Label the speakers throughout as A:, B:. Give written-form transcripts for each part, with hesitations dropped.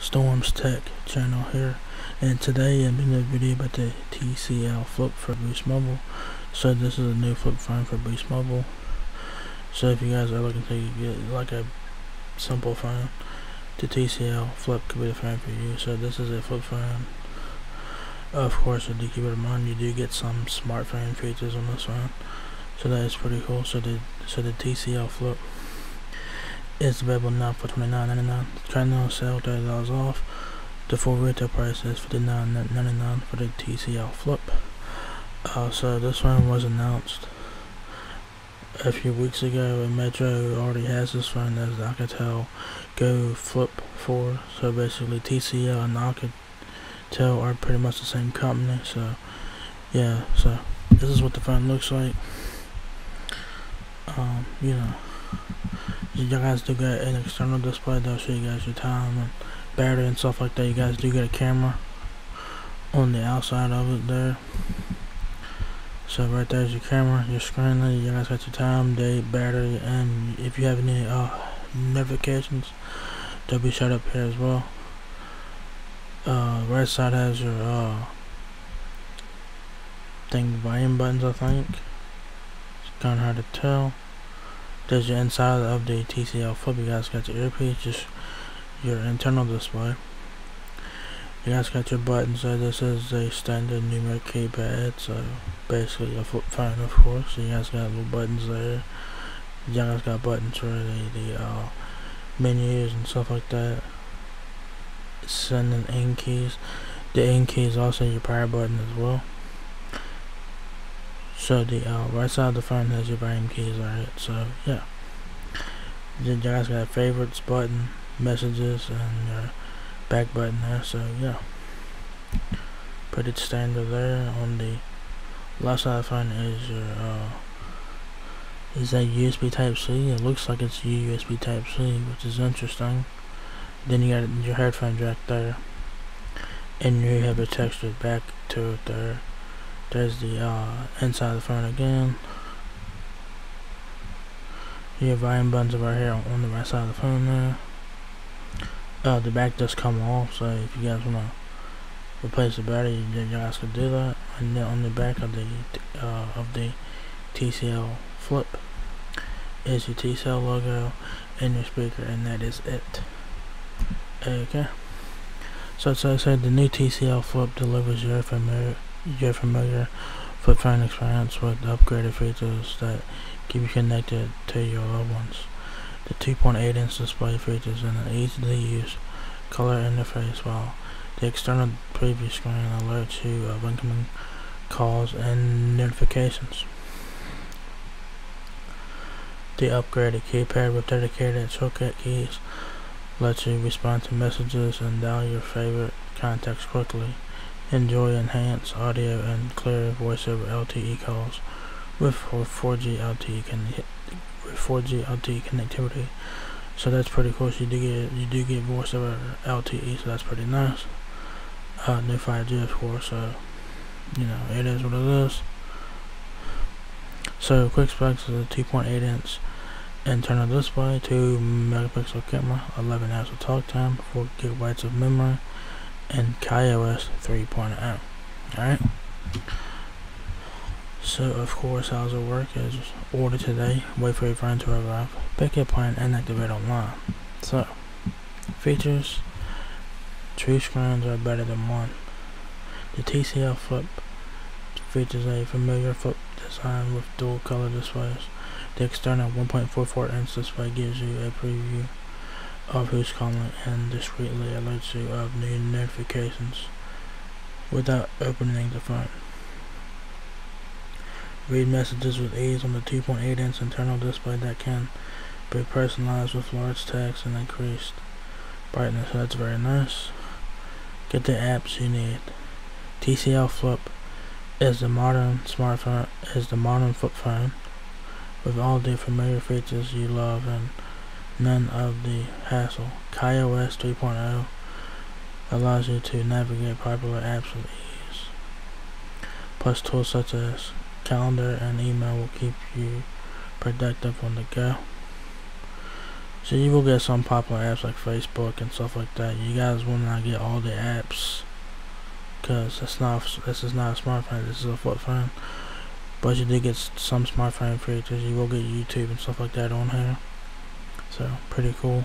A: Storm's Tech channel here, and today I'm doing a video about the TCL FLIP for Boost Mobile. So this is a new flip phone for Boost Mobile. So if you guys are looking to get like a simple phone, the TCL FLIP could be the phone for you. So this is a flip phone. Of course, do keep it in mind you do get some smartphone features on this phone, so that is pretty cool. So the TCL FLIP is available now for $29.99. Currently on sale, $30 off. The full retail price is $59.99 for the TCL FLIP. So this phone was announced a few weeks ago, and Metro already has this phone as the Alcatel Go Flip 4. So basically TCL and Alcatel are pretty much the same company. So yeah, so this is what the phone looks like. You guys do get an external display that'll show you guys your time and battery and stuff like that. You guys do get a camera on the outside of it there. So right there's your camera, your screen there. You guys got your time, date, battery, and if you have any notifications, they'll be shut up here as well. Right side has your volume buttons, I think. It's kinda hard to tell. There's your inside of the TCL FLIP. You guys got your earpiece, just your internal display. You guys got your buttons there. This is a standard numeric keypad, so basically a flip phone, of course. So you guys got little buttons there. You guys got buttons for the menus and stuff like that. Send and end keys. The end key is also your power button as well. So the right side of the phone has your volume keys, alright. So yeah, you guys got favorites button, messages, and your back button there. So yeah, pretty standard there. On the left side of the phone is your is a USB Type C. It looks like it's USB Type C, which is interesting. Then you got your headphone jack there, and you have a textured back to it there. There's the inside of the phone again. Your volume buttons are right here on the right side of the phone there. The back does come off, so if you guys want to replace the battery, you guys can do that. And then on the back of the TCL FLIP is your TCL logo and your speaker, and that is it. Okay. So as I said, the new TCL FLIP delivers your familiar flip phone experience with upgraded features that keep you connected to your loved ones. The 2.8-inch display features an easy-to-use color interface, while the external preview screen alerts you of incoming calls and notifications. The upgraded keypad with dedicated shortcut keys lets you respond to messages and dial your favorite contacts quickly. Enjoy enhanced audio and clear voice over LTE calls with 4G LTE connectivity. So that's pretty cool. So you do get voice over LTE, so that's pretty nice. No 5G, of course. So you know, it is what it is. So quick specs is a 2.8-inch internal display, 2 megapixel camera, 11 hours of talk time, 4 gigabytes of memory, and iOS 3.0. Alright. So of course, how does it work is order today, wait for your phone to arrive, pick your plan, and activate online. So features: 2 screens are better than 1. The TCL FLIP features a familiar flip design with dual color displays. The external 1.44-inch display gives you a preview of who's calling and discreetly alerts you of new notifications without opening the phone. Read messages with ease on the 2.8-inch internal display that can be personalized with large text and increased brightness. So that's very nice. Get the apps you need. TCL FLIP is the modern smartphone, is the modern flip phone with all the familiar features you love and none of the hassle. iOS 3.0 allows you to navigate popular apps with ease. Plus tools such as calendar and email will keep you productive on the go. So you will get some popular apps like Facebook and stuff like that. You guys will not get all the apps, because this is not a smartphone, this is a flip phone. But you do get some smartphone features. You will get YouTube and stuff like that on here. So pretty cool.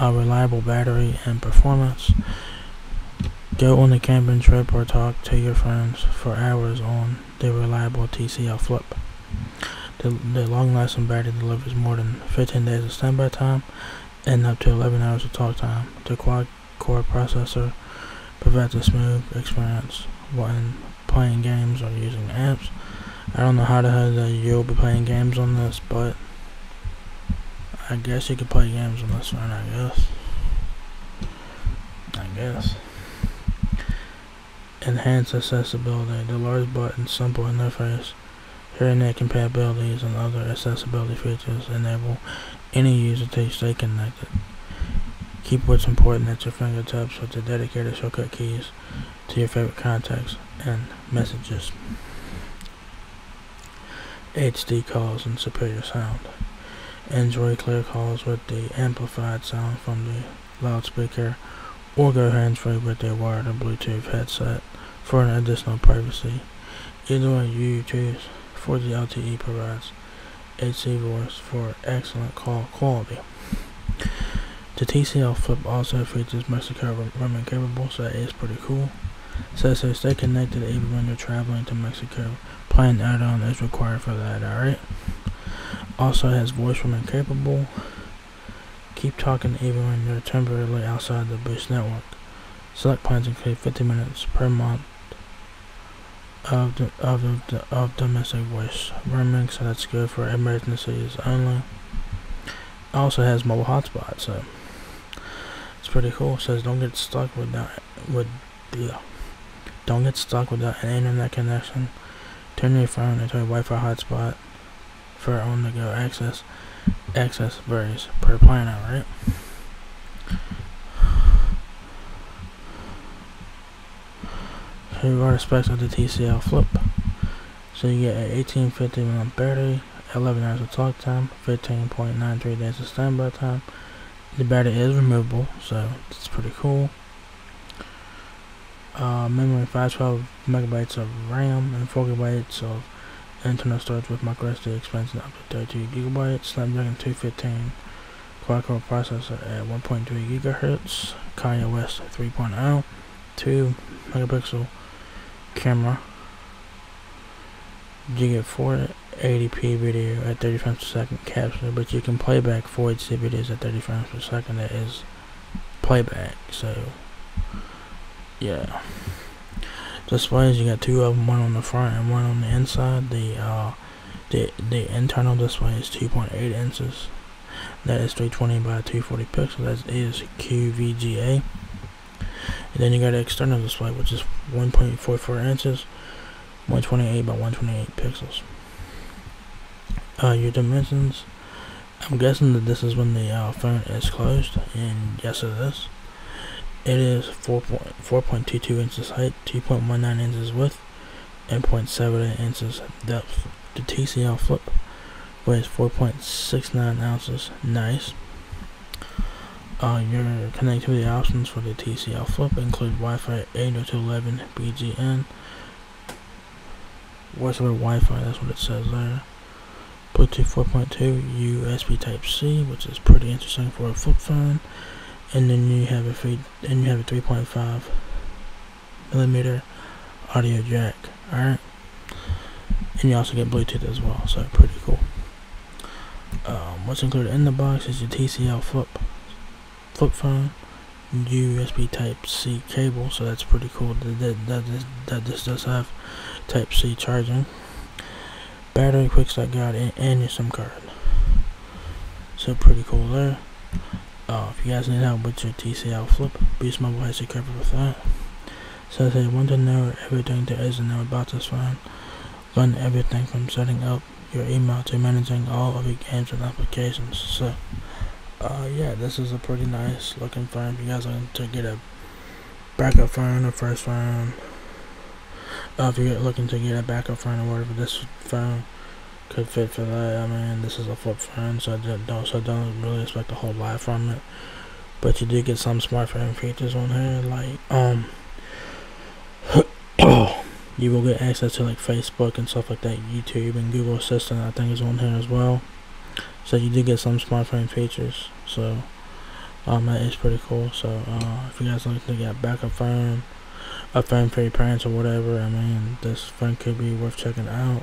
A: Reliable battery and performance. Go on a camping trip or talk to your friends for hours on the reliable TCL FLIP. The long-lasting battery delivers more than 15 days of standby time and up to 11 hours of talk time. The quad-core processor provides a smooth experience when playing games or using apps. I don't know how the hell that you'll be playing games on this, but I guess you could play games on this phone, I guess. Enhanced accessibility. The large button, simple interface, hearing aid compatibilities, and other accessibility features enable any user to stay connected. Keep what's important at your fingertips with the dedicated shortcut keys to your favorite contacts and messages. HD calls and superior sound. Enjoy clear calls with the amplified sound from the loudspeaker, or go hands-free with the wired or Bluetooth headset for an additional privacy. Either way you choose, 4G LTE provides HC voice for excellent call quality. The TCL FLIP also features Mexico roaming capable, so that is pretty cool. So stay connected even when you're traveling to Mexico. Plan add-on is required for that, alright? Also has voice roaming capable. Keep talking even when you're temporarily outside the Boost network. Select plans include 50 minutes per month of domestic voice roaming, so that's good for emergencies only. Also has mobile hotspot, so it's pretty cool. It says don't get stuck without an internet connection. Turn your phone into a Wi-Fi hotspot for on-the-go access. Access varies per plan, alright? Here are the specs of the TCL FLIP. So you get an 1850 mAh battery, 11 hours of talk time, 15.93 days of standby time. The battery is removable, so it's pretty cool. Memory 512 megabytes of RAM and 4 gigabytes of internal storage with microSD expansion up to 32 gigabytes. Snapdragon 215 quad-core processor at 1.3 gigahertz. iOS 3.0. 2 megapixel camera. You get 480p video at 30 frames per second capture, but you can play back 4HD videos at 30 frames per second. That is playback, so yeah. Displays, you got two of them, one on the front and one on the inside. The internal display is 2.8 inches. That is 320 by 240 pixels. That is QVGA. And then you got an external display, which is 1.44 inches, 128 by 128 pixels. Your dimensions. I'm guessing that this is when the phone is closed, and yes, it is. It is 4.22 inches height, 2.19 inches width, and 0.78 inches depth. The TCL FLIP weighs 4.69 ounces. Nice. Your connectivity options for the TCL FLIP include Wi-Fi 802.11 BGN, voice over Wi-Fi, that's what it says there. Bluetooth 4.2, USB Type-C, which is pretty interesting for a flip phone. And then you have a 3.5 millimeter audio jack. Alright, and you also get Bluetooth as well, so pretty cool. What's included in the box is your TCL flip phone, USB Type-C cable, so that's pretty cool. That this does have Type-C charging, battery, quick start guide, and your SIM card. So pretty cool there. If you guys need help with your TCL FLIP, Boost Mobile has you covered with that. So if you want to know everything there is to know about this phone, learn everything from setting up your email to managing all of your games and applications. So yeah, this is a pretty nice looking phone. If you guys want to get a backup phone or first phone, if you're looking to get a backup phone or whatever, this phone could fit for that. I mean, this is a flip phone, so don't really expect a whole lot from it. But you do get some smartphone features on here, like you will get access to like Facebook and stuff like that, YouTube and Google Assistant I think is on here as well. So you do get some smartphone features. So that is pretty cool. So if you guys like to get a backup phone, a phone for your parents or whatever, I mean, this phone could be worth checking out.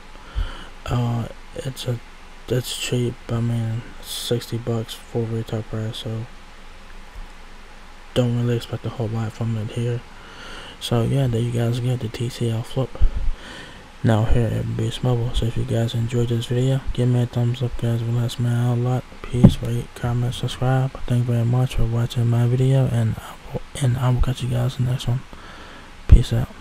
A: It's cheap. I mean, it's $60 full retail price, so don't really expect a whole lot from it here. So yeah, there you guys get the TCL FLIP now here at Boost Mobile. So if you guys enjoyed this video, give me a thumbs up, guys. It will help me out a lot. Please rate, comment, subscribe. Thank you very much for watching my video, and I will catch you guys in the next one. Peace out.